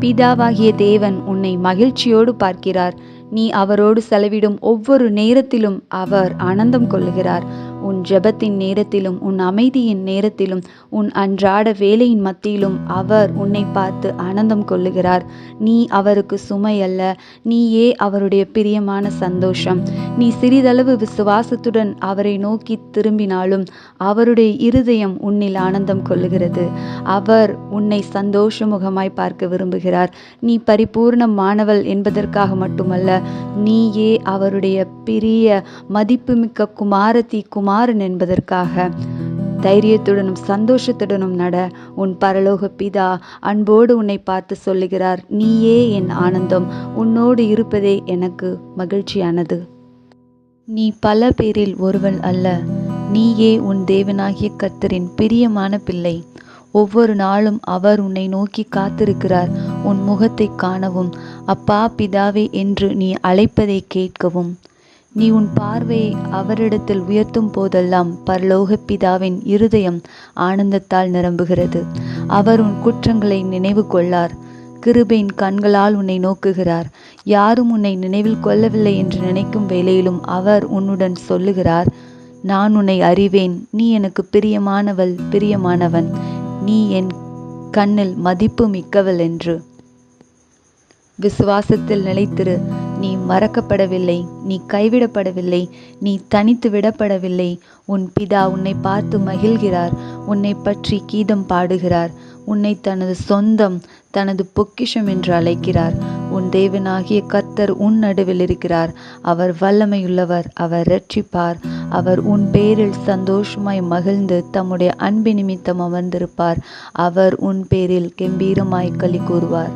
பிதாவாகிய தேவன் உன்னை மகிழ்ச்சியோடு பார்க்கிறார். நீ அவரோடு செலவிடும் ஒவ்வொரு நேரத்திலும் அவர் ஆனந்தம் கொள்ளுகிறார். உன் ஜெபத்தின் நேரத்திலும் உன் அமைதியின் நேரத்திலும் உன் அன்றாட வேலையின் மத்தியிலும் அவர் உன்னை பார்த்து ஆனந்தம் கொள்ளுகிறார். நீ அவருக்கு சுமை அல்ல, நீயே அவருடைய பிரியமான சந்தோஷம். நீ சிறிதளவு விசுவாசத்துடன் அவரை நோக்கி திரும்பினாலும் அவருடைய இருதயம் உன்னில் ஆனந்தம் கொள்ளுகிறது. அவர் உன்னை சந்தோஷமுகமாய் பார்க்க விரும்புகிறார். நீ பரிபூர்ணமானவள் என்பதற்காக மட்டுமல்ல, நீயே அவருடைய பிரிய மதிப்புமிக்க குமாரன் என்பதற்காக. தைரியத்துடனும் சந்தோஷத்துடனும் நட. உன் பரலோக பிதா அன்போடு உன்னை பார்த்து சொல்லுகிறார், நீயே என் ஆனந்தம், உன்னோடு இருப்பதே எனக்கு மகிழ்ச்சியானது. நீ பல பேரில் ஒருவன் அல்ல, நீயே உன் தேவனாகிய கர்த்தரின் பிரியமான பிள்ளை. ஒவ்வொரு நாளும் அவர் உன்னை நோக்கி காத்திருக்கிறார், உன் முகத்தை காணவும், அப்பா பிதாவே என்று நீ அழைப்பதை கேட்கவும். நீ உன் பார்வையை அவரிடத்தில் உயர்த்தும் போதெல்லாம் பரலோக பிதாவின் இருதயம் ஆனந்தத்தால் நிரம்புகிறது. அவர் உன் குற்றங்களை நினைவு கொள்ளார். கிருபையின் கண்களால் உன்னை நோக்குகிறார். யாரும் உன்னை நினைவில் கொள்ளவில்லை என்று நினைக்கும் வேளையிலும் அவர் உன்னுடன் சொல்லுகிறார், நான் உன்னை அறிவேன், நீ எனக்கு பிரியமானவள், பிரியமானவன், நீ என் கண்ணில் மதிப்பு மிக்கவள் என்று. விசுவாசத்தில் நிலைத்திரு. நீ மறக்கப்படவில்லை, நீ கைவிடப்படவில்லை, நீ தனித்து விடப்படவில்லை. உன் பிதா உன்னை பார்த்து மகிழ்கிறார், உன்னை பற்றி கீதம் பாடுகிறார், உன்னை தனது சொந்தம், தனது பொக்கிஷம் என்று அழைக்கிறார். உன் தேவனாகிய கர்த்தர் உன் நடுவில் இருக்கிறார். அவர் வல்லமையுள்ளவர், அவர் இரட்சிப்பார். அவர் உன் பேரில் சந்தோஷமாய் மகிழ்ந்து தம்முடைய அன்பு நிமித்தம் அமர்ந்திருப்பார். அவர் உன் பேரில் கெம்பீரமாய் களி கூறுவார்.